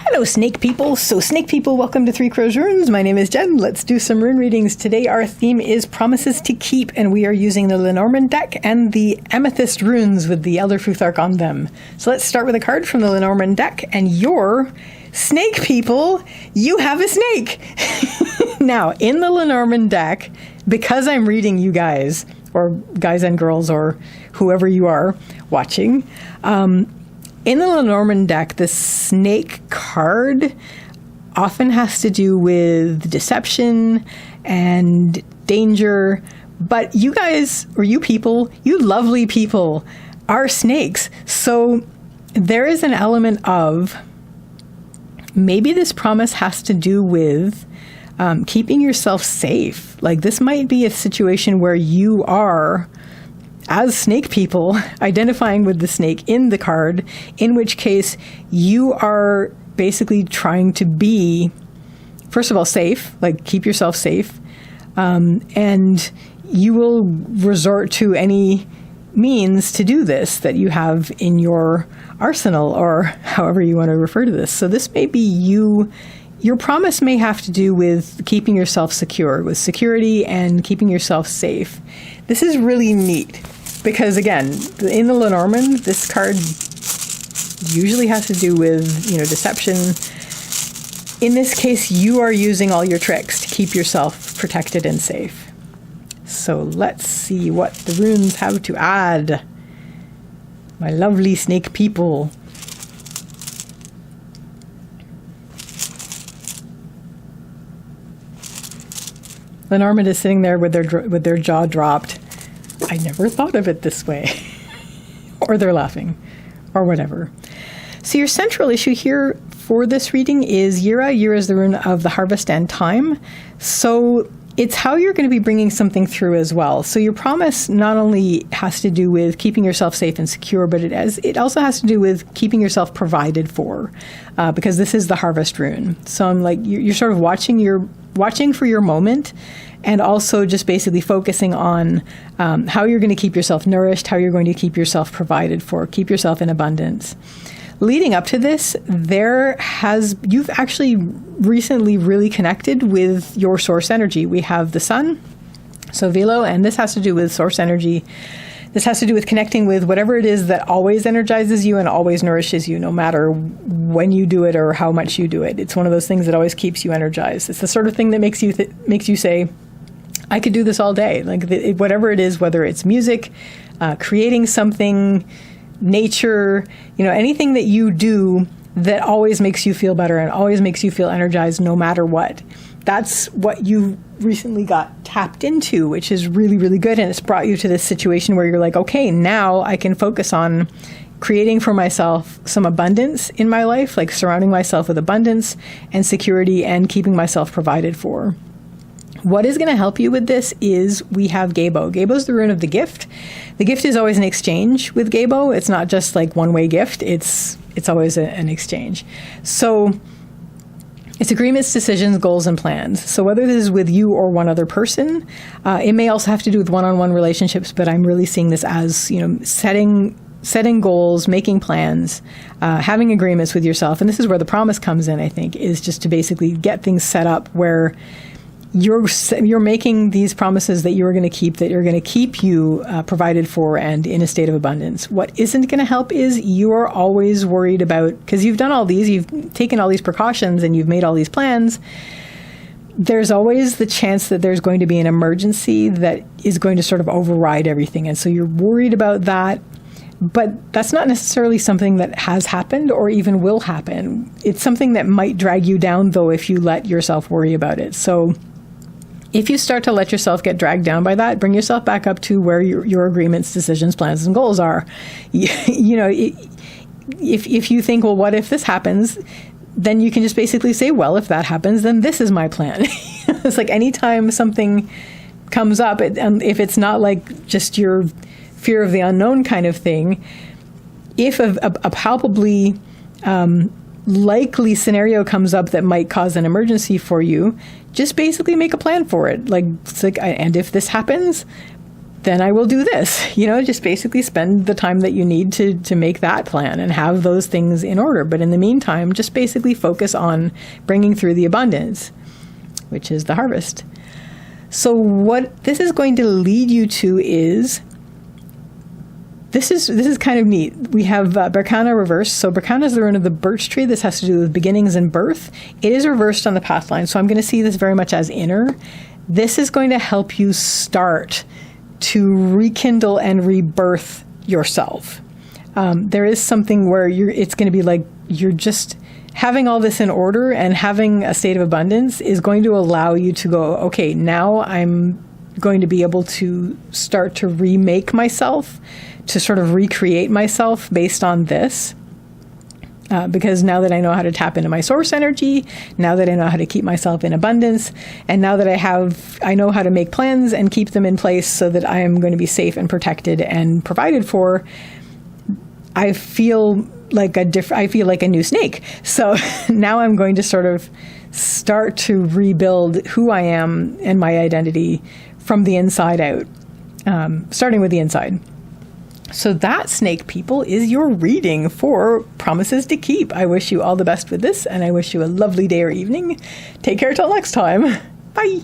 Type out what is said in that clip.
Hello, snake people. So snake people, welcome to Three Crows Runes. My name is Jen. Let's do some rune readings. Today our theme is promises to keep, and we are using the Lenormand deck and the Amethyst runes with the Elder Futhark on them. So let's start with a card from the Lenormand deck, and your snake people, you have a snake. Now, in the Lenormand deck, because I'm reading you guys, or guys and girls, or whoever you are watching, in the Lenormand deck, the snake card often has to do with deception and danger, but you guys, or you people, you lovely people, are snakes. So there is an element of maybe this promise has to do with keeping yourself safe. Like this might be a situation where you are, as snake people, identifying with the snake in the card, in which case you are basically trying to be, first of all, safe, like keep yourself safe, and you will resort to any means to do this that you have in your arsenal, or however you want to refer to this. So this may be you. Your promise may have to do with keeping yourself secure, with security and keeping yourself safe. This is really neat because, again, in the Lenormand, this card usually has to do with, deception. In this case, you are using all your tricks to keep yourself protected and safe. So let's see what the runes have to add. My lovely snake people. Lenormand is sitting there with their jaw dropped. I never thought of it this way. Or they're laughing, or whatever. So your central issue here for this reading is Yira. Yira is the rune of the harvest and time. So it's how you're going to be bringing something through as well. So your promise not only has to do with keeping yourself safe and secure, but it also has to do with keeping yourself provided for, because this is the harvest rune. So I'm like, you're sort of watching for your moment, and also just basically focusing on how you're going to keep yourself nourished, how you're going to keep yourself provided for, keep yourself in abundance. Leading up to this, you've actually recently really connected with your source energy. We have the sun, so Velo, and this has to do with source energy. This has to do with connecting with whatever it is that always energizes you and always nourishes you, no matter when you do it or how much you do it. It's one of those things that always keeps you energized. It's the sort of thing that makes you say, I could do this all day. Like whatever it is, whether it's music, creating something, nature, anything that you do that always makes you feel better and always makes you feel energized no matter what. That's what you recently got tapped into, which is really, really good. And it's brought you to this situation where you're like, okay, now I can focus on creating for myself some abundance in my life, like surrounding myself with abundance and security and keeping myself provided for. What is going to help you with this is we have Gabo. Gabo's the rune of the gift. The gift is always an exchange with Gabo. It's not just like one-way gift. It's always an exchange. So it's agreements, decisions, goals, and plans. So whether this is with you or one other person, it may also have to do with one-on-one relationships, but I'm really seeing this as, setting goals, making plans, having agreements with yourself. And this is where the promise comes in, I think, is just to basically get things set up where you're making these promises that you're going to keep, that you're going to keep you provided for and in a state of abundance. What isn't going to help is you're always worried about, because you've done all these, you've taken all these precautions and you've made all these plans. There's always the chance that there's going to be an emergency that is going to sort of override everything. And so you're worried about that. But that's not necessarily something that has happened or even will happen. It's something that might drag you down, though, if you let yourself worry about it. So if you start to let yourself get dragged down by that, bring yourself back up to where your agreements, decisions, plans, and goals are. If you think, well, what if this happens? Then you can just basically say, well, if that happens, then this is my plan. It's like anytime something comes up, if it's not like just your fear of the unknown kind of thing, if a palpably likely scenario comes up that might cause an emergency for you, just basically make a plan for it. And if this happens, then I will do this. Just basically spend the time that you need to make that plan and have those things in order. But in the meantime, just basically focus on bringing through the abundance, which is the harvest. So what this is going to lead you to is, this is kind of neat. We have Berkana reversed. So Berkana is the rune of the birch tree. This has to do with beginnings and birth. It is reversed on the path line. So I'm going to see this very much as inner. This is going to help you start to rekindle and rebirth yourself. There is something where it's going to be like you're just having all this in order, and having a state of abundance is going to allow you to go, okay, now I'm going to be able to start to remake myself, to sort of recreate myself based on this. Because now that I know how to tap into my source energy, now that I know how to keep myself in abundance, and now that I know how to make plans and keep them in place so that I am going to be safe and protected and provided for, I feel like a new snake. So now I'm going to sort of start to rebuild who I am and my identity from the inside out, starting with the inside. So that, snake people, is your reading for Promises to Keep. I wish you all the best with this, and I wish you a lovely day or evening. Take care till next time. Bye.